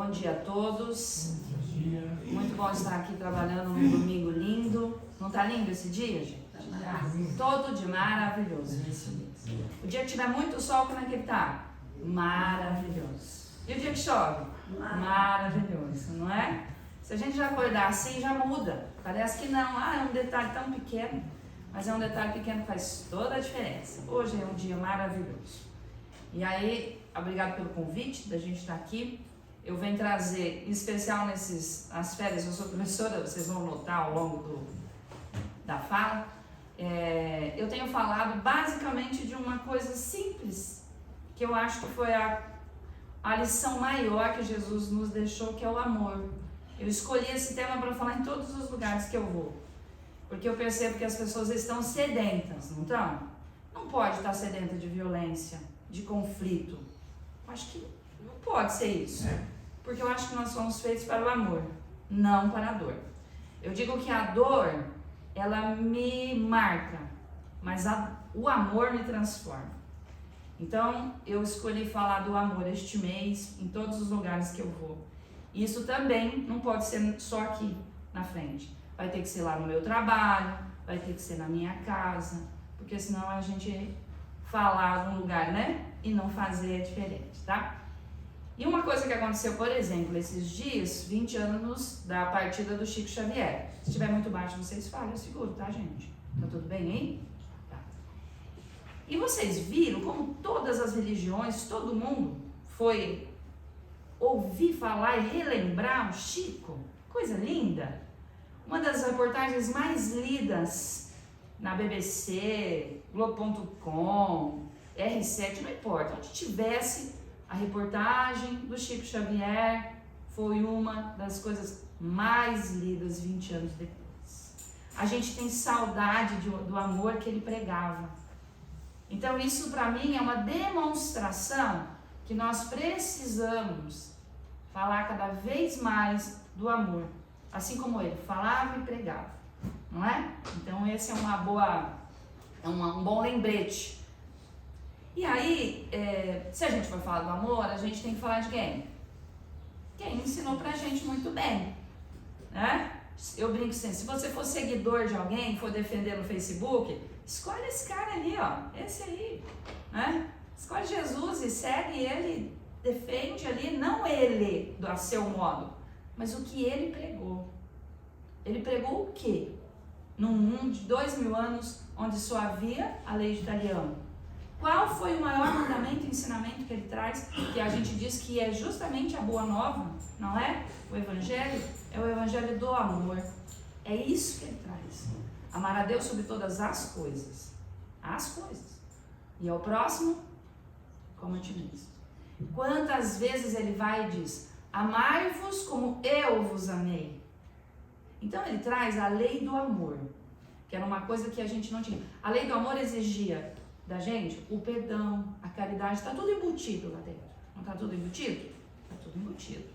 Bom dia a todos. Muito bom estar aqui trabalhando num domingo lindo. Não está lindo esse dia, gente? Todo dia maravilhoso. O dia que tiver muito sol, como é que ele está? Maravilhoso. E o dia que chove? Maravilhoso, não é? Se a gente já acordar assim, já muda. Parece que não. É um detalhe tão pequeno. Mas é um detalhe pequeno que faz toda a diferença. Hoje é um dia maravilhoso. E aí, obrigado pelo convite da gente estar aqui. Eu venho trazer, em especial nas férias, eu sou professora, vocês vão notar ao longo da fala. Eu tenho falado basicamente de uma coisa simples, que eu acho que foi a lição maior que Jesus nos deixou, que é o amor. Eu escolhi esse tema para falar em todos os lugares que eu vou, porque eu percebo que as pessoas estão sedentas, não estão? Não pode estar sedenta de violência, de conflito. Acho que não pode ser isso, porque eu acho que nós fomos feitos para o amor, não para a dor. Eu digo que a dor, ela me marca, mas o amor me transforma. Então, eu escolhi falar do amor este mês, em todos os lugares que eu vou. Isso também não pode ser só aqui na frente. Vai ter que ser lá no meu trabalho, vai ter que ser na minha casa, porque senão a gente falar num lugar, né? E não fazer diferente, tá? E uma coisa que aconteceu, por exemplo, esses dias, 20 anos da partida do Chico Xavier. Se estiver muito baixo, vocês falam, eu seguro, tá, gente? Tá tudo bem aí? Tá. E vocês viram como todas as religiões, todo mundo foi ouvir falar e relembrar o Chico? Coisa linda! Uma das reportagens mais lidas na BBC, Globo.com, R7, não importa, onde tivesse a reportagem do Chico Xavier, foi uma das coisas mais lidas 20 anos depois. A gente tem saudade do amor que ele pregava. Então isso para mim é uma demonstração que nós precisamos falar cada vez mais do amor, assim como ele falava e pregava, não é? Então esse é um bom lembrete. E aí, se a gente for falar do amor, a gente tem que falar de quem? Quem ensinou pra gente muito bem, né? Eu brinco sempre, se você for seguidor de alguém, for defender no Facebook, escolhe esse cara ali, ó, esse aí, né? Escolhe Jesus e segue ele, defende ali, não ele a seu modo, mas o que ele pregou. Ele pregou o quê? Num mundo de 2000 anos, onde só havia a lei de Italiano. Qual foi o maior mandamento e ensinamento que ele traz, que a gente diz que é justamente a boa nova, não é? O evangelho é o evangelho do amor. É isso que ele traz. Amar a Deus sobre todas as coisas. As coisas. E ao próximo, como a ti mesmo. Quantas vezes ele vai e diz, amai-vos como eu vos amei. Então ele traz a lei do amor, que era uma coisa que a gente não tinha. A lei do amor exigia da gente o perdão, a caridade, está tudo embutido lá dentro. Não está tudo embutido? Está tudo embutido.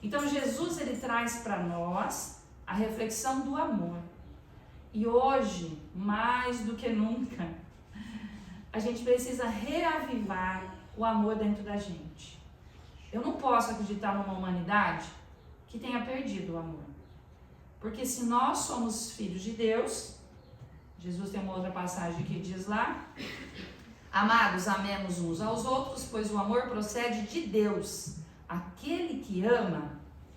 Então Jesus ele traz para nós a reflexão do amor. E hoje, mais do que nunca, a gente precisa reavivar o amor dentro da gente. Eu não posso acreditar numa humanidade que tenha perdido o amor. Porque se nós somos filhos de Deus, Jesus tem uma outra passagem que diz lá, amados, amemos uns aos outros, pois o amor procede de Deus. Aquele que ama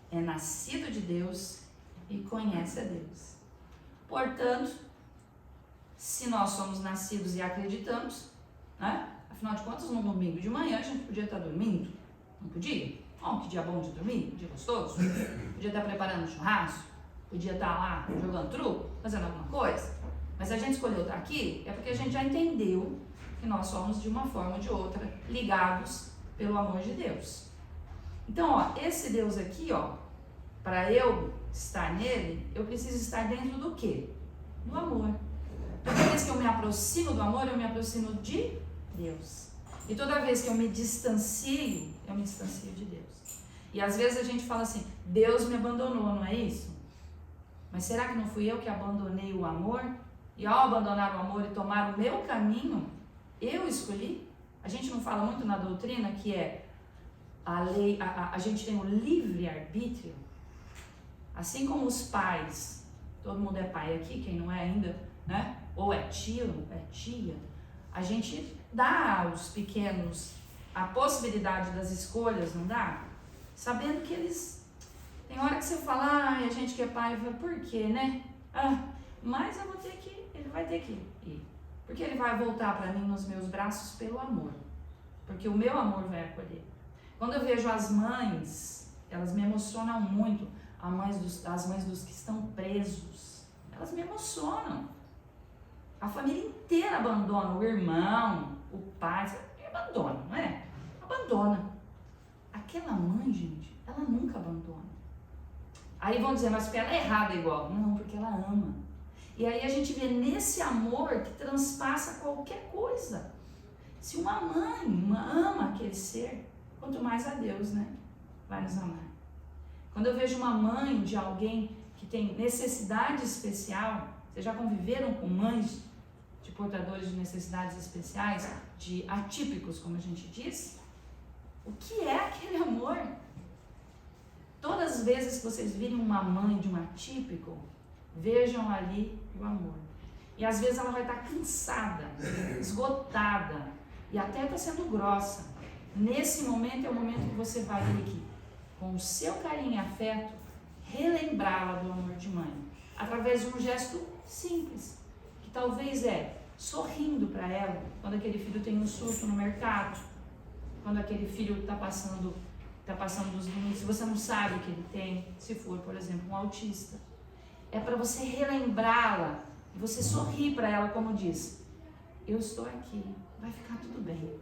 é nascido de Deus e conhece a Deus. Portanto, se nós somos nascidos e acreditamos, né? Afinal de contas, no domingo de manhã a gente podia estar dormindo, não podia? Oh, que dia bom de dormir, que dia gostoso. Podia estar preparando churrasco, podia estar lá jogando truco, fazendo alguma coisa. Mas a gente escolheu estar aqui é porque a gente já entendeu que nós somos de uma forma ou de outra ligados pelo amor de Deus. Então, ó, esse Deus aqui, ó, para eu estar nele, eu preciso estar dentro do quê? Do amor. Toda vez que eu me aproximo do amor, eu me aproximo de Deus. E toda vez que eu me distancio de Deus. E às vezes a gente fala assim, Deus me abandonou, não é isso? Mas será que não fui eu que abandonei o amor? E ao abandonar o amor e tomar o meu caminho, eu escolhi? A gente não fala muito na doutrina que é a gente tem o livre-arbítrio, assim como os pais, todo mundo é pai aqui, quem não é ainda, né? Ou é tio, é tia, a gente dá aos pequenos a possibilidade das escolhas, não dá? Sabendo que eles, tem hora que você fala, a gente que é pai, fala, por quê, né? Mas eu vou ter que, ele vai ter que ir, porque ele vai voltar para mim nos meus braços pelo amor, porque o meu amor vai acolher. Quando eu vejo as mães, elas me emocionam muito, as mães dos que estão presos, elas me emocionam. A família inteira abandona, o irmão, o pai, abandona, não é? Abandona. Aquela mãe, gente, ela nunca abandona. Aí vão dizer, mas porque ela é errada igual. Não, porque ela ama. E aí a gente vê nesse amor que transpassa qualquer coisa. Se uma mãe ama aquele ser, quanto mais a Deus, né? Vai nos amar. Quando eu vejo uma mãe de alguém que tem necessidade especial, vocês já conviveram com mães de portadores de necessidades especiais, de atípicos, como a gente diz? O que é aquele amor? Todas as vezes que vocês virem uma mãe de um atípico, vejam ali o amor. E às vezes ela vai estar cansada, esgotada, e até está sendo grossa. Nesse momento é o momento que você vai ter que, com o seu carinho e afeto, relembrá-la do amor de mãe, através de um gesto simples, que talvez é sorrindo para ela quando aquele filho tem um surto no mercado, quando aquele filho está passando dos limites, você não sabe o que ele tem, se for, por exemplo, um autista. É para você relembrá-la, e você sorrir para ela, como diz, eu estou aqui, vai ficar tudo bem.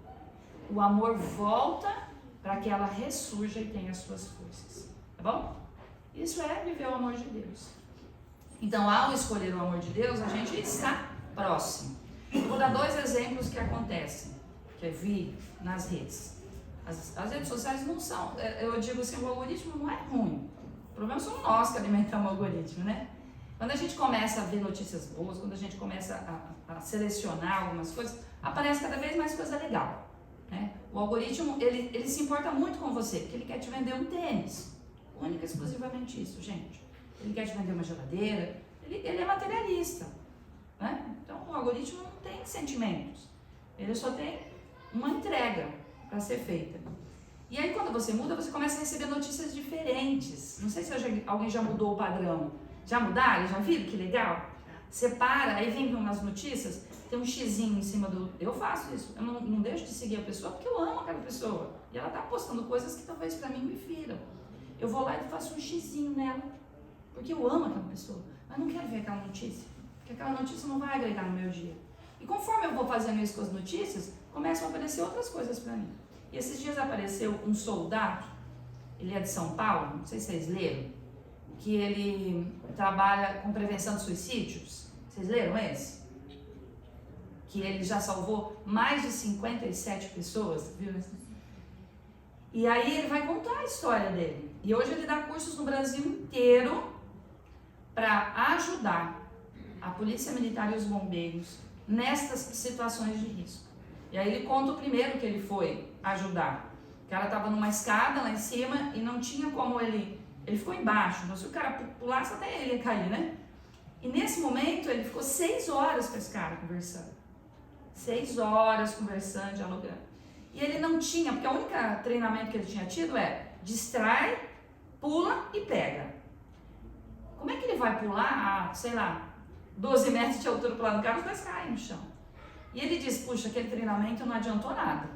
O amor volta para que ela ressurja e tenha as suas forças, tá bom? Isso é viver o amor de Deus. Então, ao escolher o amor de Deus, a gente está próximo. Eu vou dar 2 exemplos que acontecem, que eu vi nas redes. As redes sociais não são, eu digo assim, o algoritmo não é ruim. O problema somos nós que alimentamos o algoritmo, né? Quando a gente começa a ver notícias boas, quando a gente começa a selecionar algumas coisas, aparece cada vez mais coisa legal, né? O algoritmo, ele se importa muito com você, porque ele quer te vender um tênis. Única e exclusivamente isso, gente. Ele quer te vender uma geladeira, ele é materialista, né? Então o algoritmo não tem sentimentos, ele só tem uma entrega para ser feita. E aí quando você muda, você começa a receber notícias diferentes. Não sei se alguém já mudou o padrão. Já mudaram? Já viram? Que legal? Você para, aí vem umas notícias, tem um xizinho em cima do... Eu faço isso, eu não deixo de seguir a pessoa porque eu amo aquela pessoa. E ela tá postando coisas que talvez para mim me firam. Eu vou lá e faço um xizinho nela, porque eu amo aquela pessoa, mas não quero ver aquela notícia, porque aquela notícia não vai agregar no meu dia. E conforme eu vou fazendo isso com as notícias, começam a aparecer outras coisas para mim. E esses dias apareceu um soldado, ele é de São Paulo, não sei se vocês leram, que ele trabalha com prevenção de suicídios. Vocês leram esse? Que ele já salvou mais de 57 pessoas, viu? E aí ele vai contar a história dele. E hoje ele dá cursos no Brasil inteiro para ajudar a Polícia Militar e os bombeiros nestas situações de risco. E aí ele conta o primeiro que ele foi ajudar. O cara estava numa escada lá em cima e não tinha como ele ficou embaixo. Então se o cara pulasse até ele ia cair, né? E nesse momento ele ficou 6 horas com esse cara conversando. 6 horas conversando, dialogando. E ele não tinha, porque o único treinamento que ele tinha tido é distrai, pula e pega. Como é que ele vai pular a, sei lá, 12 metros de altura para lá do cara, os dois caem no chão. E ele diz, puxa, aquele treinamento não adiantou nada,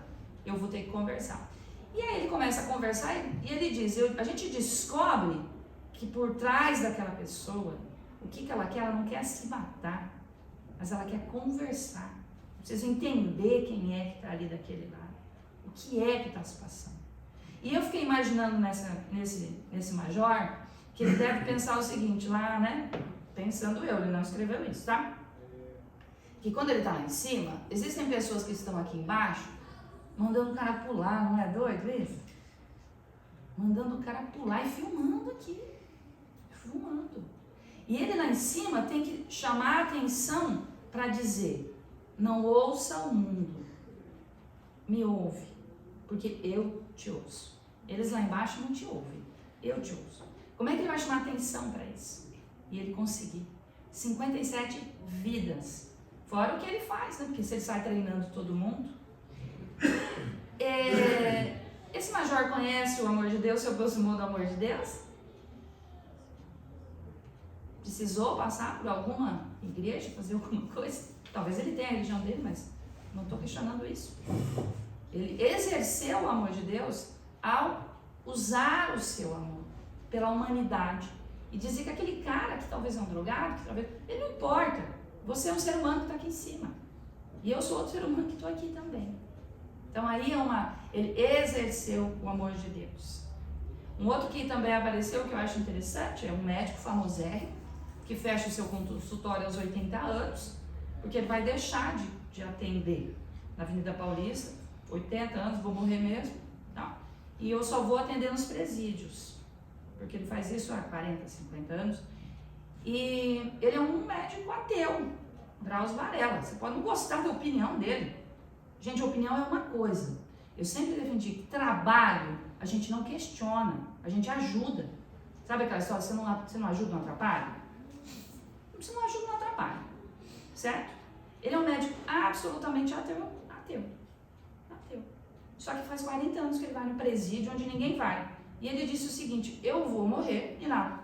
eu vou ter que conversar. E aí ele começa a conversar e ele diz, a gente descobre que por trás daquela pessoa, o que ela quer? Ela não quer se matar, mas ela quer conversar. Preciso entender quem é que está ali daquele lado. O que é que está se passando? E eu fiquei imaginando nesse major, que ele deve pensar o seguinte, lá, né? Pensando eu, ele não escreveu isso, tá? Que quando ele está lá em cima, existem pessoas que estão aqui embaixo, mandando o cara pular, não é doido isso? Mandando o cara pular e filmando aqui. Filmando. E ele lá em cima tem que chamar a atenção para dizer, não ouça o mundo, me ouve, porque eu te ouço. Eles lá embaixo não te ouvem, eu te ouço. Como é que ele vai chamar atenção para isso? E ele conseguiu. 57 vidas. Fora o que ele faz, né? Porque se ele sai treinando todo mundo. Esse major conhece o amor de Deus, se aproximou do amor de Deus? Precisou passar por alguma igreja, fazer alguma coisa? Talvez ele tenha a religião dele, mas não estou questionando isso. Ele exerceu o amor de Deus ao usar o seu amor pela humanidade. E dizer que aquele cara que talvez é um drogado, que talvez... ele não importa. Você é um ser humano que está aqui em cima. E eu sou outro ser humano que estou aqui também. Então aí ele exerceu o amor de Deus. Um outro que também apareceu, que eu acho interessante, é um médico famosérrimo, que fecha o seu consultório aos 80 anos, porque ele vai deixar de atender na Avenida Paulista, 80 anos, vou morrer mesmo, não. E eu só vou atender nos presídios, porque ele faz isso há 40, 50 anos, e ele é um médico ateu, Drauzio Varela. Você pode não gostar da opinião dele. Gente, a opinião é uma coisa. Eu sempre defendi que trabalho a gente não questiona, a gente ajuda. Sabe aquela história, você não ajuda, não atrapalha? Você não ajuda, não atrapalha, certo? Ele é um médico absolutamente ateu. Só que faz 40 anos que ele vai no presídio onde ninguém vai. E ele disse o seguinte: eu vou morrer e na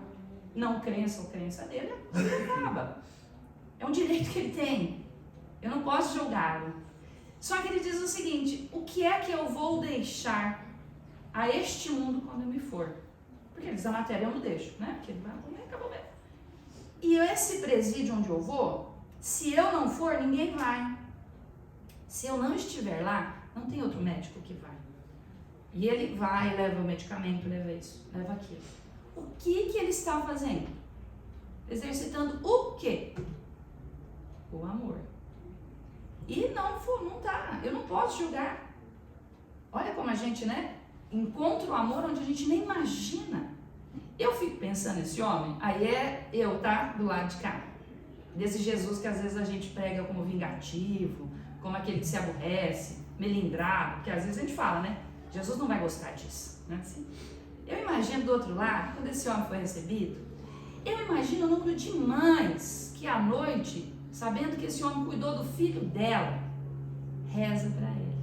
não crença ou crença dele, ele acaba. É um direito que ele tem. Eu não posso julgá-lo. Só que ele diz o seguinte: o que é que eu vou deixar a este mundo quando eu me for? Porque ele diz, a matéria eu não deixo, né? Porque ele vai morrer, acabou mesmo. E esse presídio onde eu vou, se eu não for, ninguém vai. Se eu não estiver lá, não tem outro médico que vai. E ele vai, leva o medicamento, leva isso, leva aquilo. O que ele está fazendo? Exercitando o quê? O amor. E não tá. Eu não posso julgar. Olha como a gente, né? Encontra o amor onde a gente nem imagina. Eu fico pensando nesse homem, aí tá? Do lado de cá. Desse Jesus que às vezes a gente prega como vingativo, como aquele que se aborrece, melindrado, que às vezes a gente fala, né? Jesus não vai gostar disso, né? Assim, eu imagino do outro lado, quando esse homem foi recebido, eu imagino o número de mães que à noite, sabendo que esse homem cuidou do filho dela, reza para ele.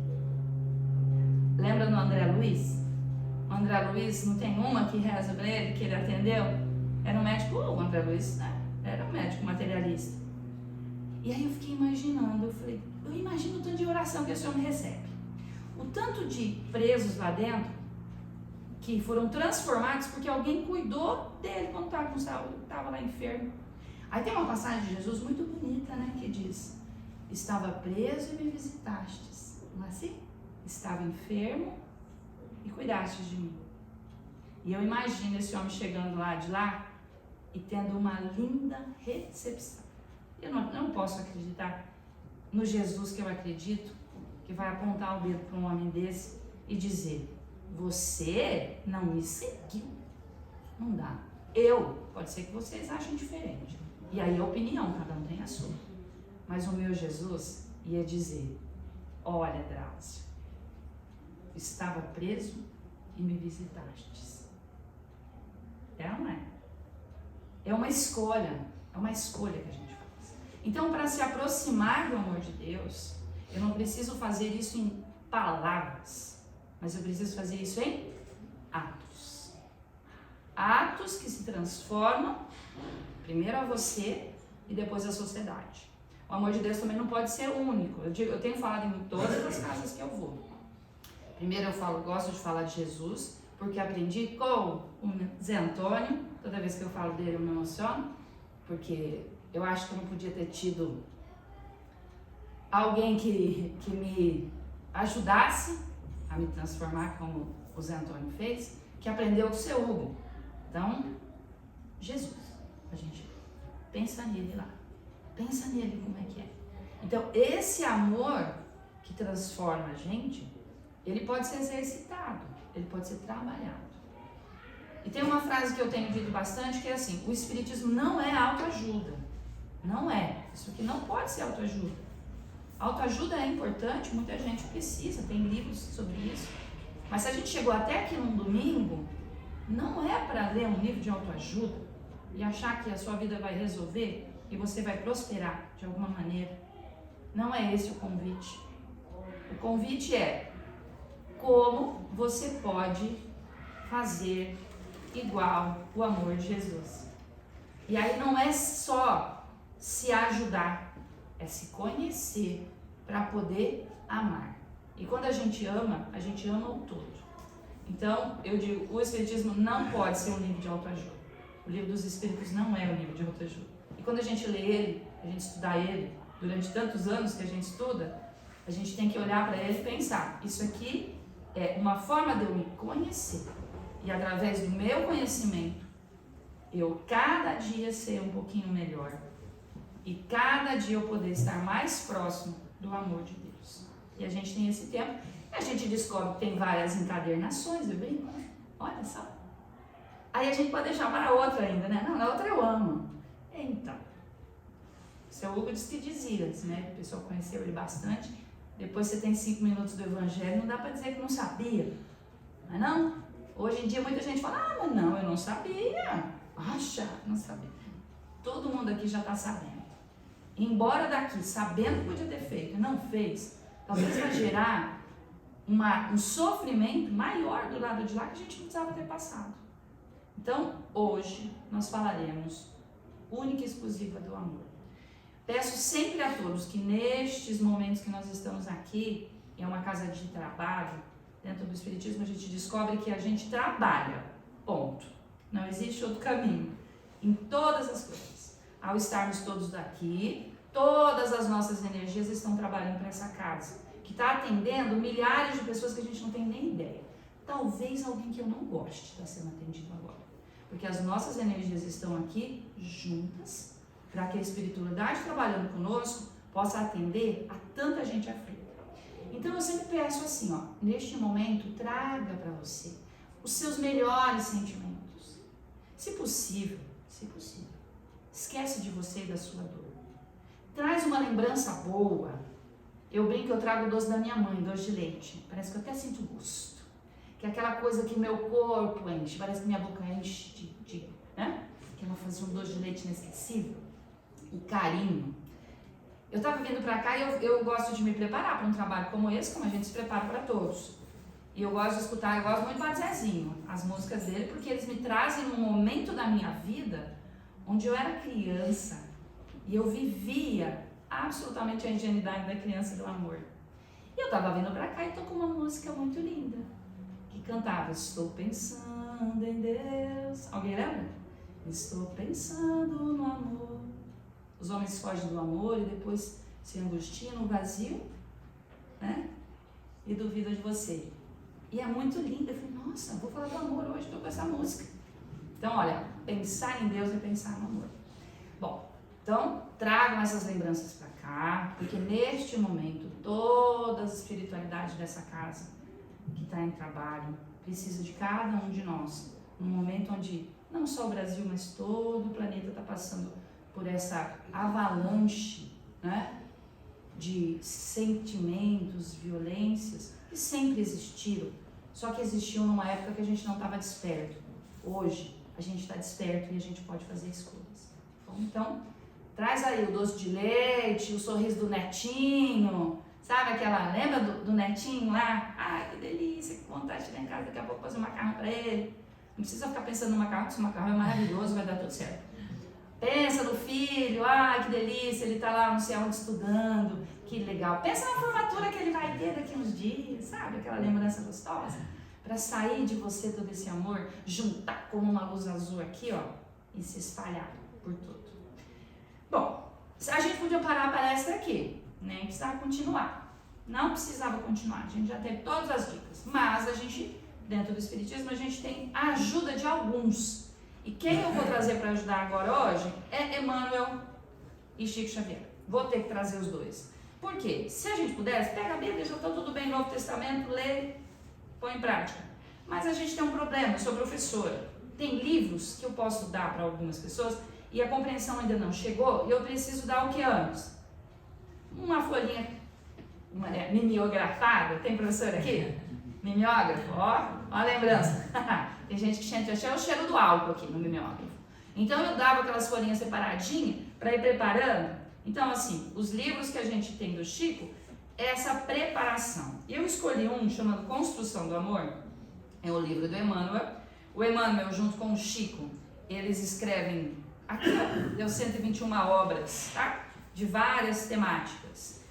Lembra do André Luiz? O André Luiz não tem uma que reza para ele, que ele atendeu? Era um médico, o André Luiz, né? Era um médico materialista. E aí eu fiquei imaginando, eu imagino o tanto de oração que esse homem recebe. O tanto de presos lá dentro que foram transformados porque alguém cuidou dele quando estava com saúde, estava lá enfermo. Aí tem uma passagem de Jesus muito bonita, né? Que diz: estava preso e me visitastes. Não é assim? Estava enfermo e cuidastes de mim. E eu imagino esse homem chegando lá de lá e tendo uma linda recepção. Eu não posso acreditar no Jesus que eu acredito, que vai apontar o dedo para um homem desse e dizer: você não me seguiu. Não dá. Pode ser que vocês achem diferente. E aí a opinião, cada um tem a sua. Mas o meu Jesus ia dizer: olha, Drauzio, estava preso e me visitastes. É ou não é? É uma escolha que a gente faz. Então, para se aproximar do amor de Deus, eu não preciso fazer isso em palavras, mas eu preciso fazer isso em atos. Atos que se transformam primeiro a você e depois a sociedade. O amor de Deus também não pode ser único. Eu tenho falado em todas as casas que eu vou. Primeiro gosto de falar de Jesus, porque aprendi com o Zé Antônio. Toda vez que eu falo dele eu me emociono, porque eu acho que eu não podia ter tido alguém que me ajudasse a me transformar como o Zé Antônio fez, que aprendeu com o seu Hugo. Então, Jesus, a gente pensa nele lá, pensa nele como é que é. Então, esse amor que transforma a gente, ele pode ser exercitado, ele pode ser trabalhado. E tem uma frase que eu tenho dito bastante, que é assim: o espiritismo não é autoajuda. Não é. Isso aqui não pode ser autoajuda. Autoajuda é importante, muita gente precisa, tem livros sobre isso. Mas se a gente chegou até aqui num domingo, não é para ler um livro de autoajuda e achar que a sua vida vai resolver e você vai prosperar de alguma maneira. Não é esse o convite. O convite é como você pode fazer igual o amor de Jesus. E aí não é só se ajudar, é se conhecer para poder amar. E quando a gente ama o todo. Então, eu digo, o Espiritismo não pode ser um livro de autoajuda. O livro dos Espíritos não é um livro de autoajuda. E quando a gente lê ele, a gente estudar ele, durante tantos anos que a gente estuda, a gente tem que olhar para ele e pensar, isso aqui é uma forma de eu me conhecer. E através do meu conhecimento, eu cada dia ser um pouquinho melhor. E cada dia eu poder estar mais próximo do amor de Deus. E a gente tem esse tempo, e a gente descobre que tem várias encadernações, eu brinco, né? Olha só. Aí a gente pode deixar para outra ainda, né? Não, na outra eu amo. Então, o seu Hugo dizia, né? O pessoal conheceu ele bastante. Depois você tem 5 minutos do Evangelho, não dá para dizer que não sabia. Não é não? Hoje em dia muita gente fala, mas não, eu não sabia. Acha, não sabia. Todo mundo aqui já está sabendo. Embora daqui, sabendo que podia ter feito e não fez, talvez vai gerar um sofrimento maior do lado de lá que a gente não precisava ter passado. Então, hoje, nós falaremos única e exclusiva do amor. Peço sempre a todos que nestes momentos que nós estamos aqui, é uma casa de trabalho, dentro do Espiritismo a gente descobre que a gente trabalha, ponto. Não existe outro caminho, em todas as coisas. Ao estarmos todos daqui, todas as nossas energias estão trabalhando para essa casa, que está atendendo milhares de pessoas que a gente não tem nem ideia. Talvez alguém que eu não goste está sendo atendido agora. Porque as nossas energias estão aqui juntas, para que a espiritualidade trabalhando conosco possa atender a tanta gente aflita. Então eu sempre peço assim, ó, neste momento, traga para você os seus melhores sentimentos. Se possível, esquece de você e da sua dor. Traz uma lembrança boa. Eu brinco que eu trago o doce da minha mãe, doce de leite. Parece que eu até sinto gosto. Que é aquela coisa que o meu corpo enche, parece que minha boca enche né? Que ela fazia um doce de leite inesquecível. O carinho. Eu estava vindo para cá e eu gosto de me preparar para um trabalho como esse, como a gente se prepara para todos. E eu gosto de escutar, eu gosto muito do Padre Zezinho, as músicas dele, porque eles me trazem num momento da minha vida onde eu era criança e eu vivia absolutamente a ingenuidade da criança e do amor. E eu estava vindo para cá e tô com uma música muito linda, que cantava, estou pensando em Deus. Alguém lembra? Estou pensando no amor. Os homens fogem do amor e depois se angustiam no vazio, né? E duvidam de você. E é muito linda. Eu falei, nossa, vou falar do amor hoje, estou com essa música. Então, olha, pensar em Deus é pensar no amor. Bom, então, tragam essas lembranças para cá, porque neste momento, toda a espiritualidade dessa casa, que está em trabalho, precisa de cada um de nós. Num momento onde não só o Brasil, mas todo o planeta está passando por essa avalanche, né, de sentimentos, violências, que sempre existiram, só que existiam numa época que a gente não estava desperto. Hoje, a gente está desperto e a gente pode fazer escolhas. Bom, então, traz aí o doce de leite, o sorriso do netinho, sabe aquela, lembra do netinho lá? Ai, que delícia, que vontade de ir lá em casa, daqui a pouco fazer um macarrão para ele. Não precisa ficar pensando no macarrão, porque o macarrão é maravilhoso, vai dar tudo certo. Pensa no filho, ai que delícia, ele tá lá não sei onde estudando, que legal. Pensa na formatura que ele vai ter daqui uns dias, sabe? Aquela lembrança gostosa. Para sair de você todo esse amor, juntar como uma luz azul aqui, ó, e se espalhar por tudo. Bom, a gente podia parar a palestra aqui, nem precisava continuar. Não precisava continuar, a gente já teve todas as dicas. Mas a gente, dentro do Espiritismo, a gente tem a ajuda de alguns. E quem eu vou trazer para ajudar agora hoje é Emmanuel e Chico Xavier. Vou ter que trazer os dois. Por quê? Se a gente pudesse, pega a Bíblia, já está tudo bem, Novo Testamento, lê, põe em prática. Mas a gente tem um problema, eu sou professora. Tem livros que eu posso dar para algumas pessoas e a compreensão ainda não chegou e eu preciso dar o que antes? Uma folhinha mimeografada, tem professor aqui? Mimeógrafo, ó a lembrança. Tem gente que sente até o cheiro do álcool aqui no mimeógrafo. Então eu dava aquelas folhinhas separadinhas para ir preparando. Então assim, os livros que a gente tem do Chico, é essa preparação. Eu escolhi um chamado Construção do Amor, é o livro do Emmanuel. O Emmanuel junto com o Chico, eles escrevem, aqui deu 121 obras, tá? De várias temáticas.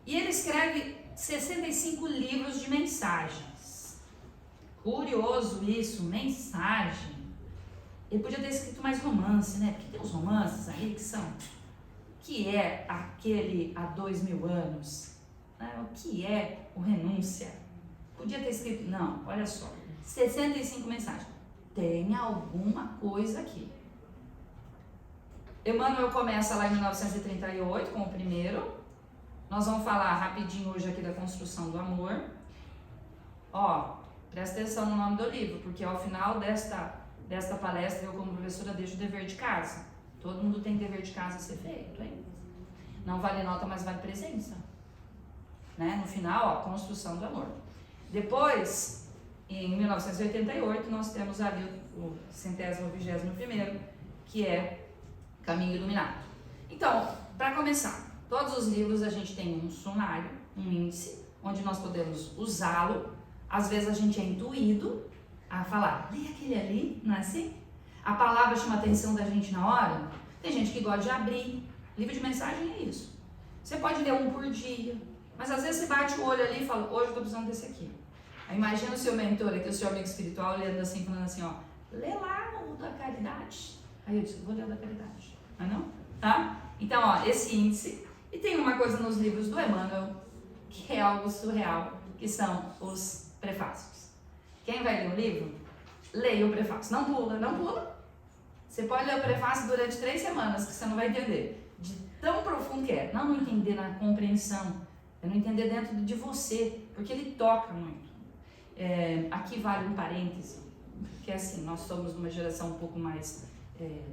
E ele escreve 65 livros de mensagens. Curioso isso, mensagem. Ele podia ter escrito mais romance, né? Porque tem os romances aí que são... que é aquele há 2000 anos? Né? O que é o Renúncia? Podia ter escrito... Não, olha só. 65 mensagens. Tem alguma coisa aqui. Emmanuel começa lá em 1938 com o primeiro. Nós vamos falar rapidinho hoje aqui da Construção do Amor. Ó, presta atenção no nome do livro, porque ao final desta palestra eu como professora deixo o dever de casa. Todo mundo tem dever de casa a ser feito, hein? Não vale nota, mas vale presença. Né? No final, ó, Construção do Amor. Depois, em 1988, nós temos ali o 121º, que é Caminho Iluminado. Então, para começar, todos os livros a gente tem um sumário, um índice, onde nós podemos usá-lo. Às vezes a gente é intuído a falar, lê aquele ali, não é assim? A palavra chama a atenção da gente na hora. Tem gente que gosta de abrir. Livro de mensagem é isso. Você pode ler um por dia, mas às vezes você bate o olho ali e fala, hoje eu estou precisando desse aqui. Aí imagina o seu mentor aqui, o seu amigo espiritual, olhando assim, falando assim, ó, lê lá o da caridade. Aí eu disse, vou ler o da caridade. Mas não? Tá? Então, ó, esse índice. E tem uma coisa nos livros do Emmanuel, que é algo surreal, que são os prefácios. Quem vai ler o livro, leia o prefácio. Não pula, não pula. Você pode ler o prefácio durante 3 semanas, que você não vai entender. De tão profundo que é. Não entender na compreensão, é não entender dentro de você, porque ele toca muito. Aqui vale um parêntese, que é assim, nós somos uma geração um pouco mais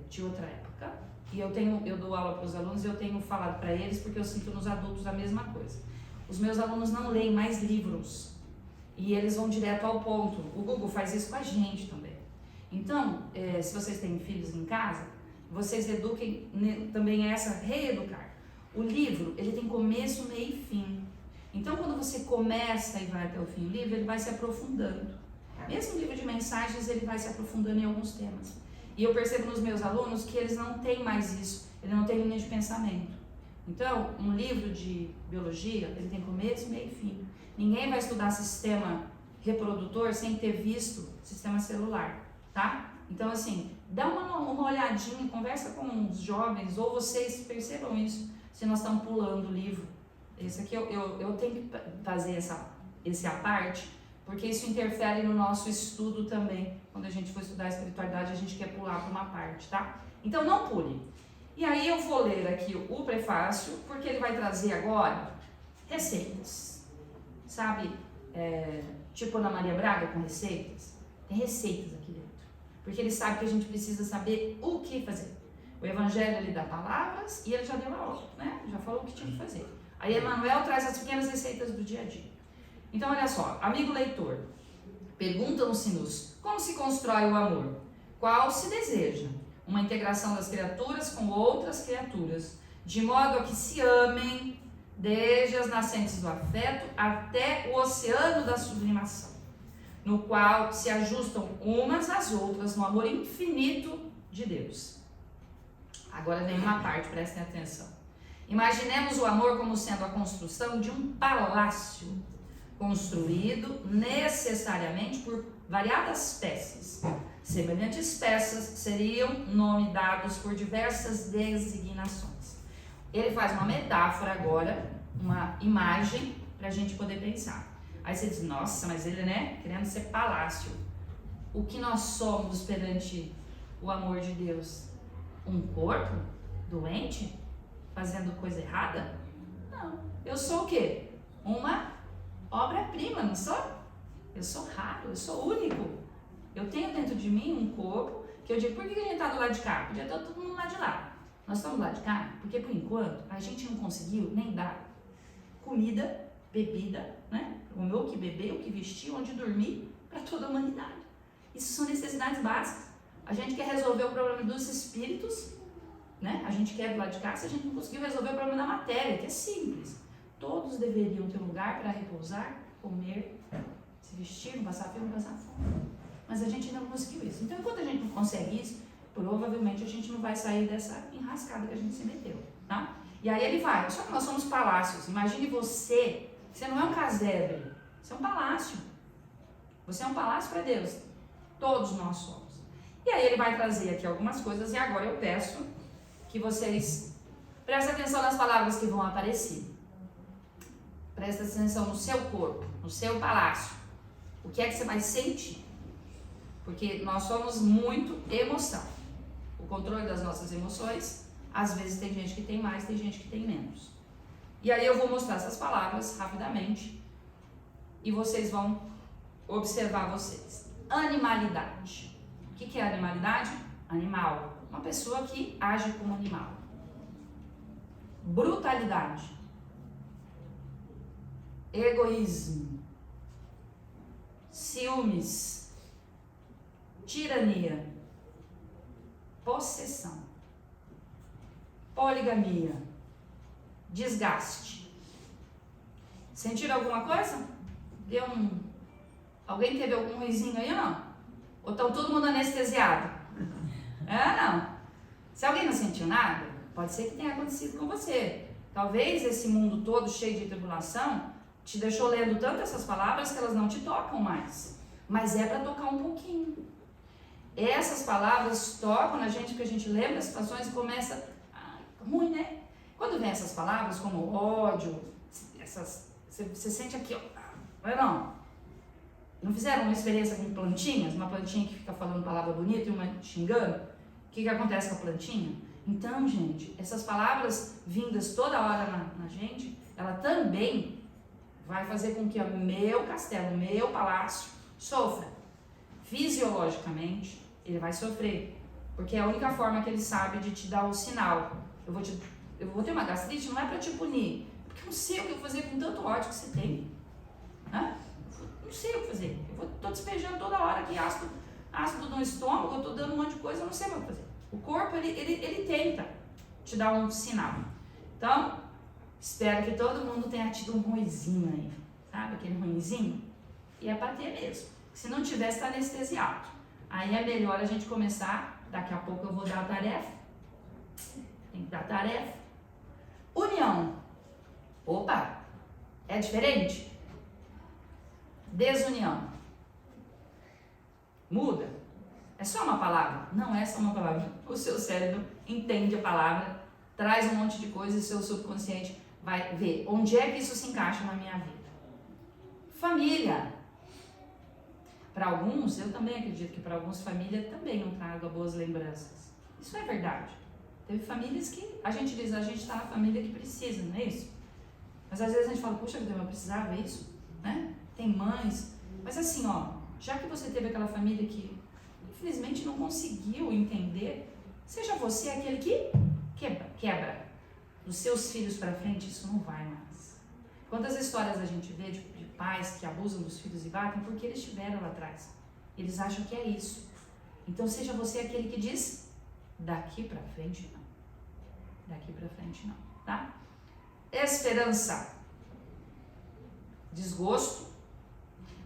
de outra época, e eu dou aula para os alunos e eu tenho falado para eles, porque eu sinto nos adultos a mesma coisa. Os meus alunos não leem mais livros, e eles vão direto ao ponto. O Google faz isso com a gente também. Então, se vocês têm filhos em casa, vocês eduquem também reeducar. O livro, ele tem começo, meio e fim. Então, quando você começa e vai até o fim do livro, ele vai se aprofundando. Mesmo o livro de mensagens, ele vai se aprofundando em alguns temas. E eu percebo nos meus alunos que eles não têm mais isso, ele não tem linha de pensamento. Então, um livro de biologia, ele tem começo, meio e fim. Ninguém vai estudar sistema reprodutor sem ter visto sistema celular, tá? Então, assim, dá uma olhadinha, conversa com os jovens, ou vocês percebam isso, se nós estamos pulando o livro. Esse aqui eu tenho que fazer esse à parte, porque isso interfere no nosso estudo também. Quando a gente for estudar a espiritualidade, a gente quer pular para uma parte, tá? Então, não pule. E aí eu vou ler aqui o prefácio, porque ele vai trazer agora receitas. Sabe, tipo Ana Maria Braga com receitas? Tem receitas aqui dentro. Porque ele sabe que a gente precisa saber o que fazer. O Evangelho, ele dá palavras e ele já deu a aula, né? Já falou o que tinha que fazer. Aí Emmanuel traz as pequenas receitas do dia a dia. Então, olha só, amigo leitor, perguntam-se-nos como se constrói o amor? Qual se deseja? Uma integração das criaturas com outras criaturas, de modo a que se amem desde as nascentes do afeto até o oceano da sublimação, no qual se ajustam umas às outras no amor infinito de Deus. Agora vem uma parte, prestem atenção. Imaginemos o amor como sendo a construção de um palácio, construído necessariamente por variadas peças. Semelhantes peças seriam nome dados por diversas designações. Ele faz uma metáfora agora, uma imagem para a gente poder pensar. Aí você diz, nossa, mas ele, né, querendo ser palácio. O que nós somos perante o amor de Deus? Um corpo doente? Fazendo coisa errada? Não. Eu sou o quê? Uma obra-prima, não sou? Eu sou raro, eu sou único. Eu tenho dentro de mim um corpo que eu digo, por que a gente está do lado de cá? Podia estar todo mundo lá de lá. Nós estamos do lado de cá porque, por enquanto, a gente não conseguiu nem dar comida, bebida, né? comer, o que beber, o que vestir, onde dormir, para toda a humanidade. Isso são necessidades básicas. A gente quer resolver o problema dos espíritos, né? A gente quer do lado de cá, se a gente não conseguiu resolver o problema da matéria, que é simples. Todos deveriam ter um lugar para repousar, comer, se vestir, não passar frio, não passar fome. Mas a gente ainda não conseguiu isso. Então, enquanto a gente não consegue isso, provavelmente a gente não vai sair dessa enrascada que a gente se meteu, tá? E aí ele vai, só que nós somos palácios. Imagine você não é um casebre, você é um palácio. Você é um palácio para Deus. Todos nós somos. E aí ele vai trazer aqui algumas coisas e agora eu peço que vocês prestem atenção nas palavras que vão aparecer. Presta atenção no seu corpo, no seu palácio. O que é que você vai sentir? Porque nós somos muito emoção. O controle das nossas emoções, às vezes tem gente que tem mais, tem gente que tem menos. E aí eu vou mostrar essas palavras rapidamente e vocês vão observar vocês. Animalidade. O que é animalidade? Animal. Uma pessoa que age como animal. Brutalidade. Egoísmo. Ciúmes. Tirania. Possessão. Poligamia. Desgaste. Sentiram alguma coisa? Deu Alguém teve algum ruizinho aí ou não? Ou estão todo mundo anestesiado? Não. Se alguém não sentiu nada, pode ser que tenha acontecido com você. Talvez esse mundo todo cheio de tribulação te deixou lendo tanto essas palavras que elas não te tocam mais. Mas é para tocar um pouquinho. Essas palavras tocam na gente porque a gente lembra as situações e começa... ruim, né? Quando vem essas palavras como ódio, você sente aqui, ó. Não fizeram uma experiência com plantinhas? Uma plantinha que fica falando palavra bonita e uma xingando? O que acontece com a plantinha? Então, gente, essas palavras vindas toda hora na gente, ela também vai fazer com que o meu castelo, o meu palácio sofra. Fisiologicamente, ele vai sofrer. Porque é a única forma que ele sabe de te dar o sinal. Eu vou ter uma gastrite, não é para te punir. Porque eu não sei o que eu vou fazer com tanto ódio que você tem. Não sei o que fazer. Tô despejando toda hora aqui ácido no estômago, eu tô dando um monte de coisa, eu não sei o que fazer. O corpo, ele tenta te dar um sinal. Então, espero que todo mundo tenha tido um ruizinho aí. Sabe aquele ruizinho? E é pra ter mesmo. Se não tiver, está anestesiado. Aí é melhor a gente começar. Daqui a pouco eu vou dar a tarefa. Tem que dar tarefa. União. Opa! É diferente? Desunião. Muda. É só uma palavra? Não é só uma palavra. O seu cérebro entende a palavra, traz um monte de coisa e o seu subconsciente vai ver onde é que isso se encaixa na minha vida. Família. Para alguns, eu também acredito que para alguns família também não traga boas lembranças. Isso é verdade. Teve famílias que a gente diz, a gente está na família que precisa, não é isso? Mas às vezes a gente fala, puxa vida, eu precisava isso, né? Tem mães, mas assim, ó, já que você teve aquela família que infelizmente não conseguiu entender, seja você aquele que quebra. Dos seus filhos para frente, isso não vai mais. Quantas histórias a gente vê de pais que abusam dos filhos e batem porque eles estiveram lá atrás. Eles acham que é isso. Então seja você aquele que diz, daqui para frente não. Daqui para frente não, tá? Esperança. Desgosto.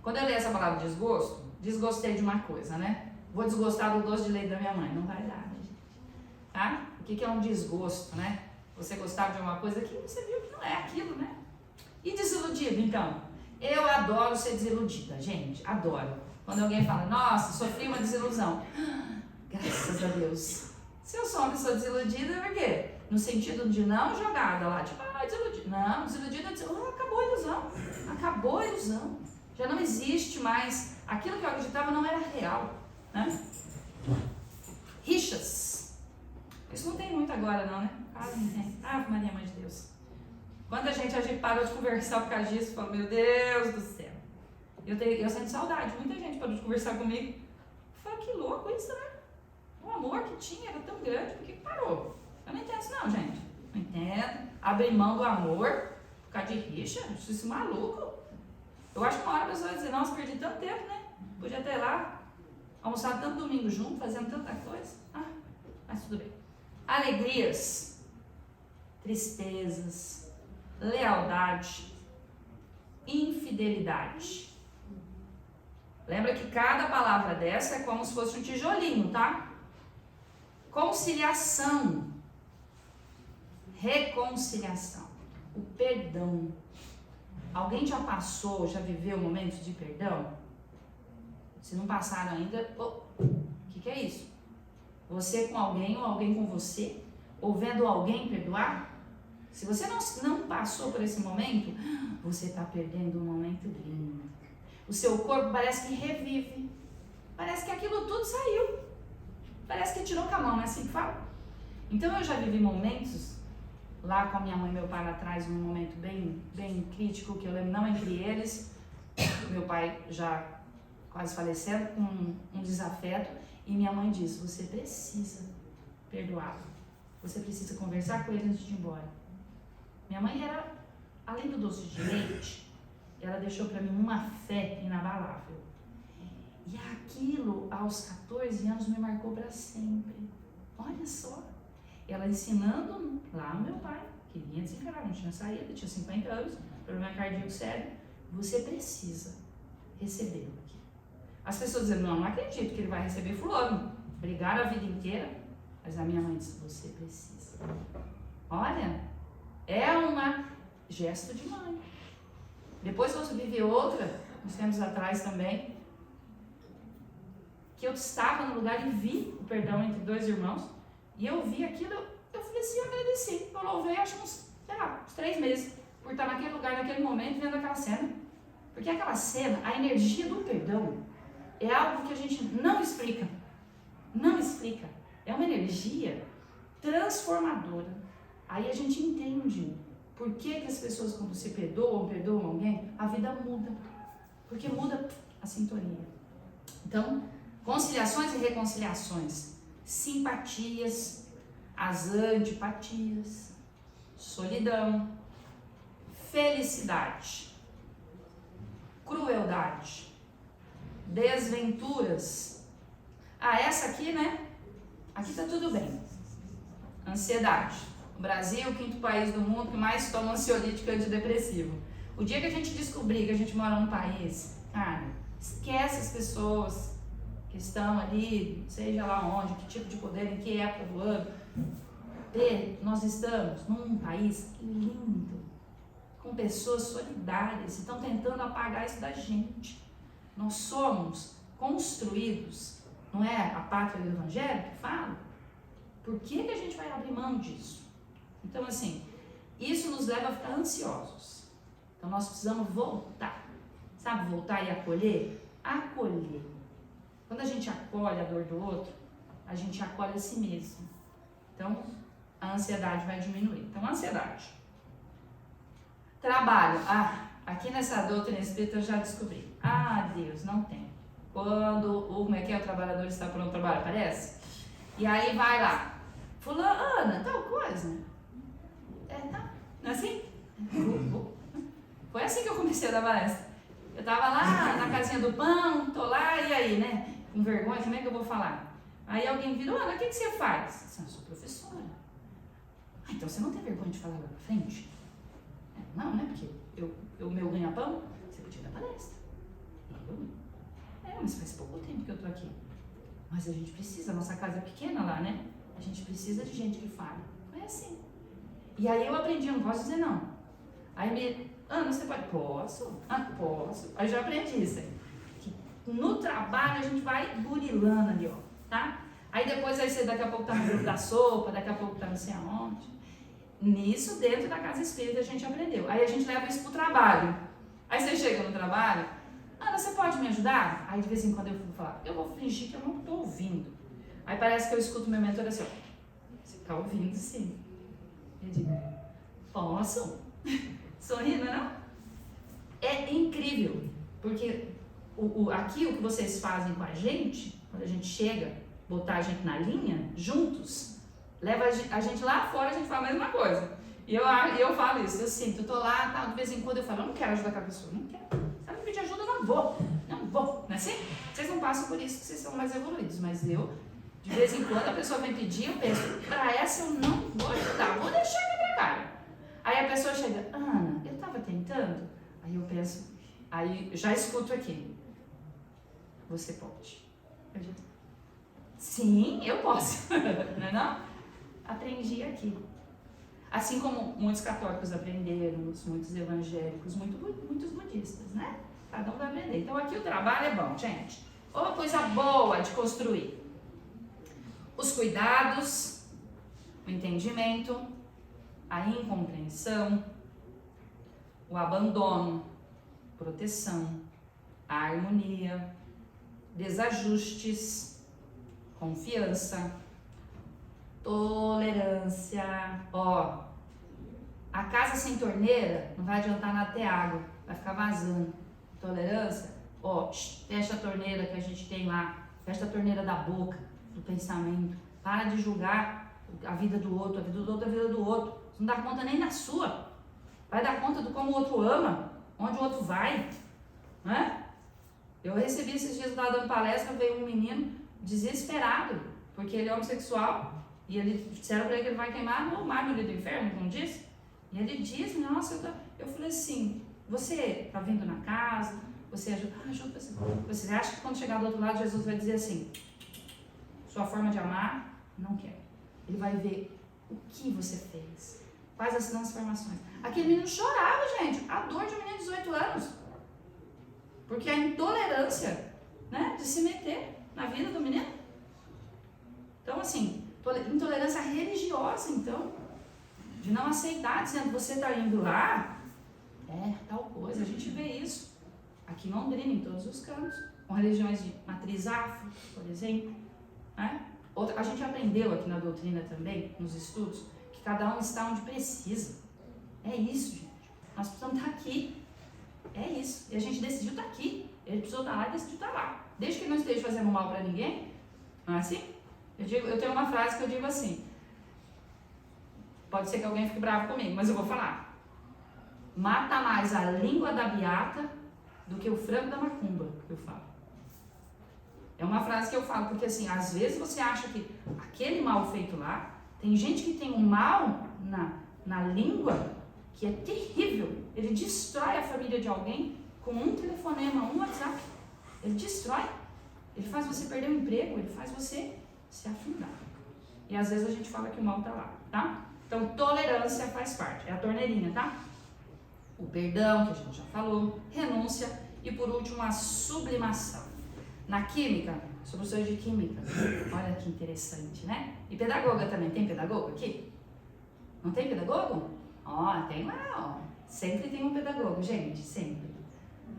Quando eu li essa palavra desgosto, desgostei de uma coisa, né? Vou desgostar do doce de leite da minha mãe. Não vai dar, né, gente? Tá? O que é um desgosto, né? Você gostava de uma coisa que você viu que não é aquilo, né? E desiludido, então? Eu adoro ser desiludida, gente. Adoro. Quando alguém fala, nossa, sofri uma desilusão. Graças a Deus. Se eu sou uma pessoa desiludida, por quê? No sentido de não jogada lá, tipo, desiludida. Não, desiludida, acabou a ilusão. Acabou a ilusão. Já não existe mais. Aquilo que eu acreditava não era real, né? Rixas. Isso não tem muito agora, não, né? Maria, Mãe de Deus. Quando a gente parou de conversar por causa disso, falou, meu Deus do céu. Eu sinto saudade. Muita gente parou de conversar comigo. Eu falei, que louco isso, né? O amor que tinha era tão grande, por que parou? Eu não entendo isso não, gente. Não entendo. Abrir mão do amor por causa de rixa? Isso é maluco. Eu acho que uma hora a pessoa vai dizer, nossa, perdi tanto tempo, né? Podia ter lá, almoçado tanto domingo junto, fazendo tanta coisa. Mas tudo bem. Alegrias, tristezas, lealdade, infidelidade. Lembra que cada palavra dessa é como se fosse um tijolinho, tá? Conciliação, reconciliação, o perdão. Alguém já passou, já viveu momentos de perdão? Se não passaram ainda, o que é isso? Você com alguém ou alguém com você? Ou vendo alguém perdoar? Se você não passou por esse momento, você está perdendo um momento lindo. O seu corpo parece que revive. Parece que aquilo tudo saiu. Parece que tirou com a mão, não é assim que fala? Então eu já vivi momentos, lá com a minha mãe e meu pai lá atrás, um momento bem crítico, que eu lembro, não entre eles, meu pai já quase falecendo, com um desafeto, e minha mãe disse, você precisa perdoá-lo. Você precisa conversar com ele antes de ir embora. Minha mãe era, além do doce de leite, ela deixou para mim uma fé inabalável. E aquilo, aos 14 anos, me marcou para sempre. Olha só. Ela ensinando lá no meu pai, que vinha desencarnar, não tinha saído, tinha 50 anos, problema cardíaco sério. Você precisa recebê-lo aqui. As pessoas dizendo, não acredito que ele vai receber fulano. Brigaram a vida inteira, mas a minha mãe disse, você precisa. Olha, é um gesto de mãe. Depois eu vivi outra, uns tempos atrás também, que eu estava no lugar e vi o perdão entre dois irmãos, e eu vi aquilo, eu falei assim, eu agradeci. Eu louvei, acho uns 3 meses, por estar naquele lugar, naquele momento, vendo aquela cena. Porque aquela cena, a energia do perdão, é algo que a gente não explica. Não explica. É uma energia transformadora. Aí a gente entende por que as pessoas, quando se perdoam alguém, a vida muda. Porque muda a sintonia. Então, conciliações e reconciliações, simpatias, as antipatias, solidão, felicidade, crueldade, desventuras. Essa aqui, né? Aqui tá tudo bem. Ansiedade. O Brasil, o 5º país do mundo que mais toma ansiolítico e antidepressivo. O dia que a gente descobrir que a gente mora num país, cara, esquece as pessoas que estão ali, seja lá onde, que tipo de poder, em que época do ano. Nós estamos num país lindo, com pessoas solidárias, estão tentando apagar isso da gente. Nós somos construídos, não é a pátria do Evangelho que fala? Por que a gente vai abrir mão disso? Então, assim, isso nos leva a ficar ansiosos. Então, nós precisamos voltar. Sabe, voltar e acolher? Acolher. Quando a gente acolhe a dor do outro, a gente acolhe a si mesmo. Então, a ansiedade vai diminuir. Então, ansiedade. Trabalho. Aqui nessa doutrina espírita eu já descobri. Deus, não tem. Quando como é que é, o trabalhador está pronto para trabalhar, parece? E aí vai lá. Fulana, tal coisa. Tá. Não é assim? Foi assim que eu comecei a dar palestra. Eu tava lá na casinha do pão, tô lá, e aí, né? Com vergonha, como é que eu vou falar? Aí alguém virou, Ana, o que você faz? Eu sou professora. Então você não tem vergonha de falar lá na frente? Não, né? Porque o meu ganha-pão, você podia dar palestra. Mas faz pouco tempo que eu tô aqui. Mas a gente precisa, a nossa casa é pequena lá, né? A gente precisa de gente que fale. Foi assim. E aí eu aprendi, eu não posso dizer não. Aí Ana, você pode? Posso. Posso. Aí eu já aprendi isso aí. Que no trabalho a gente vai burilando ali, ó, tá? Aí depois você daqui a pouco tá no grupo da sopa, daqui a pouco tá não sei aonde. Nisso, dentro da casa espírita, a gente aprendeu. Aí a gente leva isso pro trabalho. Aí você chega no trabalho, Ana, você pode me ajudar? Aí de vez em quando eu vou falar, eu vou fingir que eu não tô ouvindo. Aí parece que eu escuto meu mentor assim, ó, você tá ouvindo sim. Eu digo, posso? Sorrindo, não? É incrível, porque aqui o que vocês fazem com a gente, quando a gente chega, botar a gente na linha, juntos, leva a gente lá fora, a gente fala a mesma coisa. E eu falo isso, eu sinto, eu tô lá, tá, de vez em quando eu falo, eu não quero ajudar aquela pessoa, não quero. Sabe, pedir ajuda, eu não vou, não é assim? Vocês não passam por isso, que vocês são mais evoluídos, mas eu, de vez em quando a pessoa vem pedir, eu penso, pra essa eu não vou ajudar, vou deixar quebrar galho. Aí a pessoa chega, Ana, eu tava tentando, aí eu penso, aí já escuto aqui, você pode. Eu digo, sim, eu posso, não é não? Aprendi aqui. Assim como muitos católicos aprenderam, muitos evangélicos, muitos budistas, né? Cada um vai aprender. Então aqui o trabalho é bom, gente. Uma coisa boa de construir. Os cuidados, o entendimento, a incompreensão, o abandono, proteção, a harmonia, desajustes, confiança, tolerância. Ó, a casa sem torneira não vai adiantar nada ter água, vai ficar vazando. Tolerância, ó, fecha a torneira que a gente tem lá, fecha a torneira da boca, do pensamento, para de julgar a vida do outro, a vida do outro, a vida do outro. Você não dá conta nem da sua, vai dar conta do como o outro ama, onde o outro vai, né? Eu recebi esses dias, eu estava dando palestra, veio um menino desesperado, porque ele é homossexual, e ele disseram para ele que ele vai queimar no mármore do inferno, como disse. E ele diz, nossa, eu falei assim, você está vindo na casa, você ajuda você. Você acha que quando chegar do outro lado, Jesus vai dizer assim, sua forma de amar, não quero. Ele vai ver o que você fez, quais as transformações. Aquele menino chorava, gente, a dor de um menino de 18 anos. Porque a intolerância, né, de se meter na vida do menino. Então, assim, intolerância religiosa, então, de não aceitar, dizendo, você está indo lá, tal coisa, a gente vê isso aqui em Londrina, em todos os cantos, com religiões de matriz afro, por exemplo, né? A gente aprendeu aqui na doutrina também, nos estudos, que cada um está onde precisa. É isso, gente. Nós precisamos estar aqui. É isso. E a gente decidiu estar aqui. Ele precisou estar lá e decidiu estar lá. Desde que não esteja fazendo mal para ninguém, não é assim? Eu tenho uma frase que eu digo assim, pode ser que alguém fique bravo comigo, mas eu vou falar. Mata mais a língua da beata do que o frango da macumba, que eu falo. É uma frase que eu falo, porque assim, às vezes você acha que aquele mal feito lá, tem gente que tem um mal na língua que é terrível. Ele destrói a família de alguém com um telefonema, um WhatsApp. Ele destrói. Ele faz você perder o emprego, ele faz você se afundar. E às vezes a gente fala que o mal tá lá, tá? Então, tolerância faz parte, é a torneirinha, tá? O perdão, que a gente já falou, renúncia e por último a sublimação. Na química, sou professora de química, olha que interessante, né? E pedagoga também, tem pedagogo aqui? Não tem pedagogo? Ó, tem lá, ó. Sempre tem um pedagogo, gente, sempre,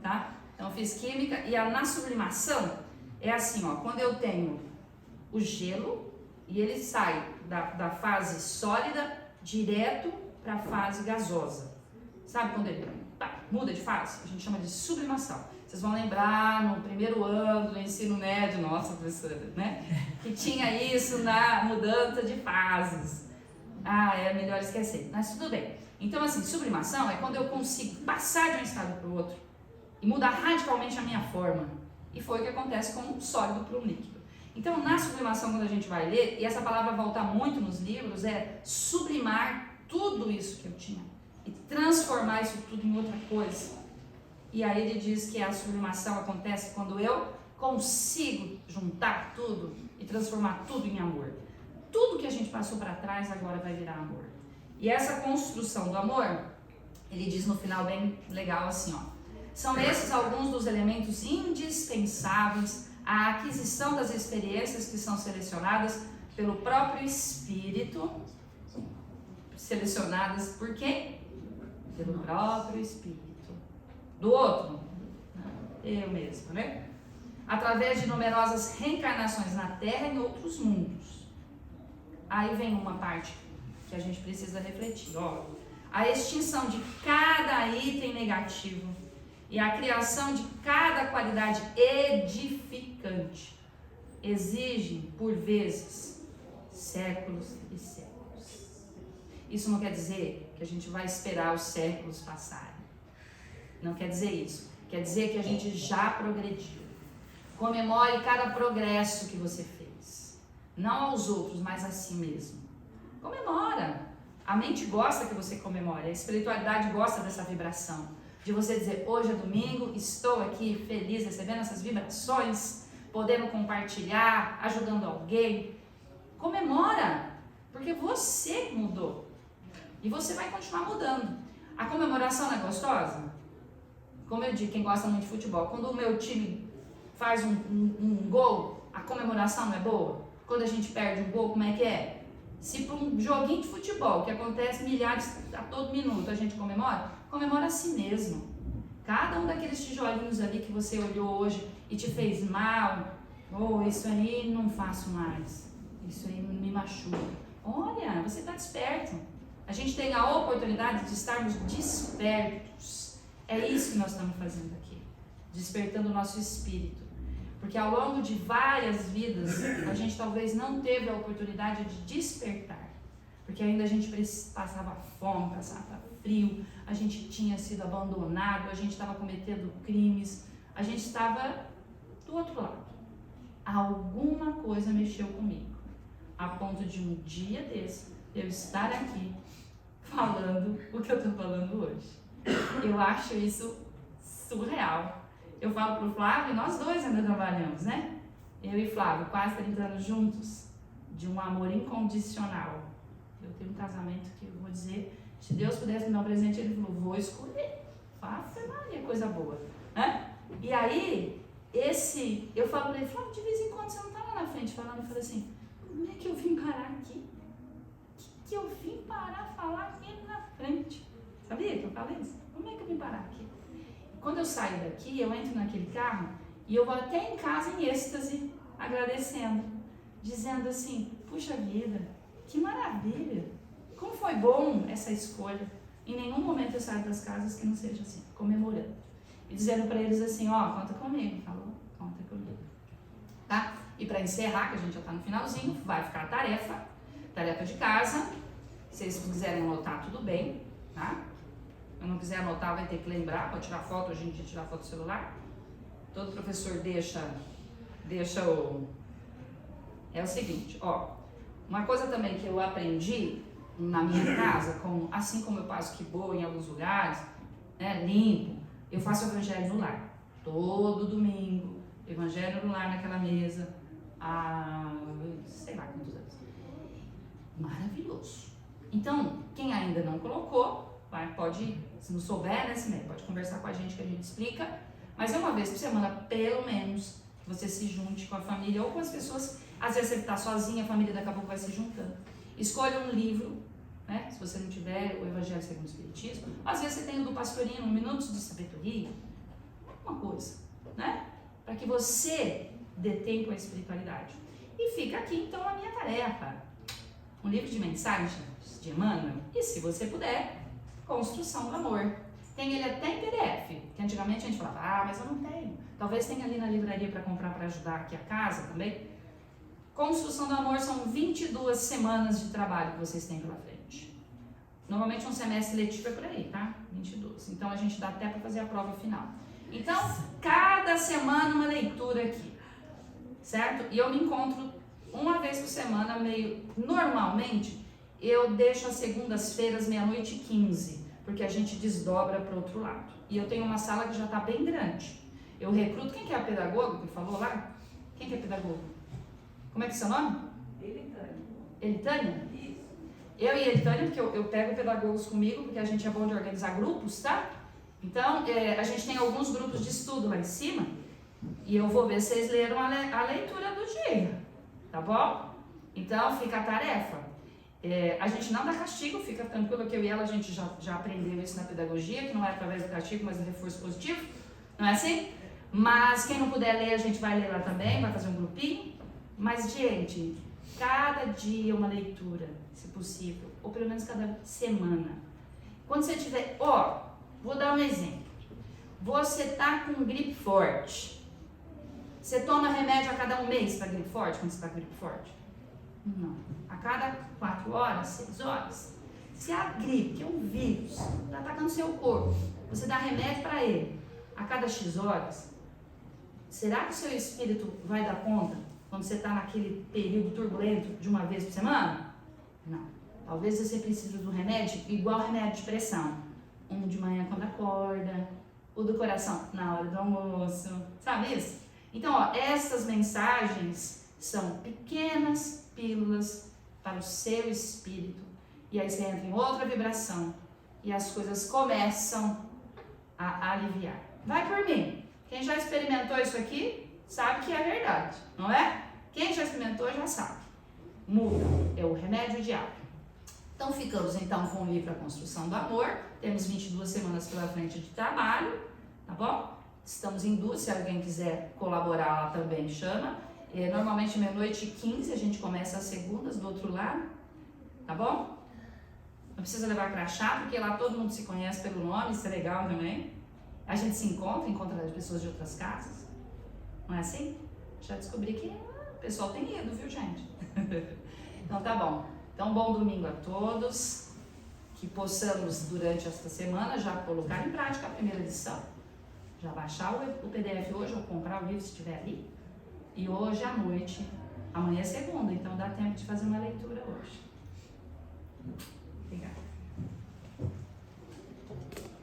tá? Então, fiz química e na sublimação é assim, ó, quando eu tenho o gelo e ele sai da fase sólida direto para a fase gasosa. Sabe quando ele muda de fase? A gente chama de sublimação. Vocês vão lembrar no primeiro ano do ensino médio, nossa professora, né? Que tinha isso na mudança de fases. É melhor esquecer, mas tudo bem. Então, assim, sublimação é quando eu consigo passar de um estado para o outro e mudar radicalmente a minha forma. E foi o que acontece com um sólido para um líquido. Então, na sublimação, quando a gente vai ler, e essa palavra volta muito nos livros, é sublimar tudo isso que eu tinha e transformar isso tudo em outra coisa. E aí ele diz que a sublimação acontece quando eu consigo juntar tudo e transformar tudo em amor. Tudo que a gente passou para trás agora vai virar amor. E essa construção do amor, ele diz no final bem legal assim, ó. São esses alguns dos elementos indispensáveis à aquisição das experiências que são selecionadas pelo próprio Espírito. Selecionadas por quem? Pelo próprio Espírito. Do outro? Eu mesmo, né? Através de numerosas reencarnações na Terra e em outros mundos. Aí vem uma parte que a gente precisa refletir, ó. A extinção de cada item negativo e a criação de cada qualidade edificante exigem, por vezes, séculos e séculos. Isso não quer dizer que a gente vai esperar os séculos passarem. Não quer dizer isso. Quer dizer que a gente já progrediu. Comemore cada progresso que você fez. Não aos outros, mas a si mesmo. Comemora. A mente gosta que você comemore. A espiritualidade gosta dessa vibração. De você dizer, hoje é domingo, estou aqui feliz, recebendo essas vibrações, podendo compartilhar, ajudando alguém. Comemora, porque você mudou. E você vai continuar mudando. A comemoração não é gostosa? Como eu digo, quem gosta muito de futebol, quando o meu time faz um gol, a comemoração não é boa? Quando a gente perde um gol, como é que é? Se para um joguinho de futebol, que acontece milhares a todo minuto, a gente comemora, comemora a si mesmo. Cada um daqueles tijolinhos ali que você olhou hoje e te fez mal, isso aí não faço mais, isso aí me machuca. Olha, você está desperto. A gente tem a oportunidade de estarmos despertos. É isso que nós estamos fazendo aqui, despertando o nosso espírito. Porque ao longo de várias vidas, a gente talvez não teve a oportunidade de despertar. Porque ainda a gente passava fome, passava frio, a gente tinha sido abandonado, a gente estava cometendo crimes, a gente estava do outro lado. Alguma coisa mexeu comigo, a ponto de um dia desse, eu estar aqui falando o que eu estou falando hoje. Eu acho isso surreal. Eu falo pro Flávio, nós dois ainda trabalhamos, né? Eu e Flávio, quase 30 anos juntos, de um amor incondicional. Eu tenho um casamento que eu vou dizer, se Deus pudesse me dar um presente, ele falou, vou escolher. Ave Maria, coisa boa. Né? E aí, eu falo pra ele, Flávio, de vez em quando você não tá lá na frente falando, eu falo assim, como é que eu vim parar aqui? Que eu vim parar falar aqui na frente? Sabia que eu falei isso? Como é que eu vim parar aqui? Quando eu saio daqui, eu entro naquele carro e eu vou até em casa em êxtase, agradecendo, dizendo assim, puxa vida, que maravilha, como foi bom essa escolha. Em nenhum momento eu saio das casas que não seja assim, comemorando. E dizendo para eles assim, conta comigo, falou? Conta comigo. Tá? E para encerrar, que a gente já está no finalzinho, vai ficar a tarefa de casa. Se vocês quiserem anotar, tudo bem, tá? Se não quiser anotar, vai ter que lembrar, pode tirar foto, hoje em dia tirar foto do celular. Todo professor deixa o... É o seguinte, uma coisa também que eu aprendi na minha casa, assim como eu passo que boa em alguns lugares, né, limpo, eu faço o evangelho no lar. Todo domingo, evangelho no lar naquela mesa, há sei lá quantos anos. Maravilhoso. Então, quem ainda não colocou, pode, se não souber, né, pode conversar com a gente que a gente explica, mas é uma vez por semana, pelo menos, que você se junte com a família ou com as pessoas, às vezes você está sozinha, a família daqui a pouco vai se juntando. Escolha um livro, né, se você não tiver o Evangelho segundo o Espiritismo, às vezes você tem o do Pastorino, Minutos de Sabedoria, alguma coisa, né, para que você dê tempo à espiritualidade. E fica aqui então a minha tarefa, um livro de mensagens de Emmanuel, e se você puder, Construção do Amor. Tem ele até em PDF, que antigamente a gente falava, mas eu não tenho. Talvez tenha ali na livraria para comprar para ajudar aqui a casa também. Construção do Amor são 22 semanas de trabalho que vocês têm pela frente. Normalmente um semestre letivo é por aí, tá? 22. Então a gente dá até para fazer a prova final. Então, cada semana uma leitura aqui, certo? E eu me encontro uma vez por semana, normalmente, eu deixo as segundas-feiras, 12h15, porque a gente desdobra para o outro lado. E eu tenho uma sala que já está bem grande. Eu recruto, quem que é a pedagoga que falou lá? Quem que é pedagoga? Como é que é seu nome? Elitânia. Elitânia? Isso. Eu e Elitânia, porque eu pego pedagogos comigo, porque a gente é bom de organizar grupos, tá? Então, a gente tem alguns grupos de estudo lá em cima, e eu vou ver se vocês leram a leitura do dia, tá bom? Então, fica a tarefa. A gente não dá castigo, fica tranquilo que eu e ela, a gente já aprendeu isso na pedagogia, que não é através do castigo, mas do reforço positivo, não é assim? Mas quem não puder ler, a gente vai ler lá também, vai fazer um grupinho. Mas, gente, cada dia uma leitura, se possível, ou pelo menos cada semana. Quando você tiver, vou dar um exemplo. Você tá com gripe forte. Você toma remédio a cada um mês para gripe forte, quando você tá com gripe forte? Não. A cada 4 horas, 6 horas. Se a gripe, que é um vírus, está atacando o seu corpo, você dá remédio para ele. a cada X horas, será que o seu espírito vai dar conta quando você está naquele período turbulento de uma vez por semana? Não. Talvez você precise do remédio igual remédio de pressão. Um de manhã quando acorda, o do coração na hora do almoço, sabe isso? Então, ó, essas mensagens são pequenas pílulas para o seu espírito. E aí você entra em outra vibração e as coisas começam a aliviar. Vai por mim. Quem já experimentou isso aqui sabe que é verdade, não é? Quem já experimentou já sabe. Muda, é o remédio diário. Então ficamos então com o livro A Construção do Amor. Temos 22 semanas pela frente de trabalho, tá bom? Estamos em 2, se alguém quiser colaborar lá também, chama. Normalmente 12h15 a gente começa as segundas do outro lado, tá bom? Não precisa levar crachá, porque lá todo mundo se conhece pelo nome, isso é legal também. A gente se encontra as pessoas de outras casas, não é assim? Já descobri que o pessoal tem ido, viu, gente? Então tá bom. Então, bom domingo a todos, que possamos durante esta semana já colocar em prática a primeira lição, já baixar o PDF hoje ou comprar o livro se estiver ali, e hoje à noite, amanhã é segunda, então dá tempo de fazer uma leitura hoje. Obrigada.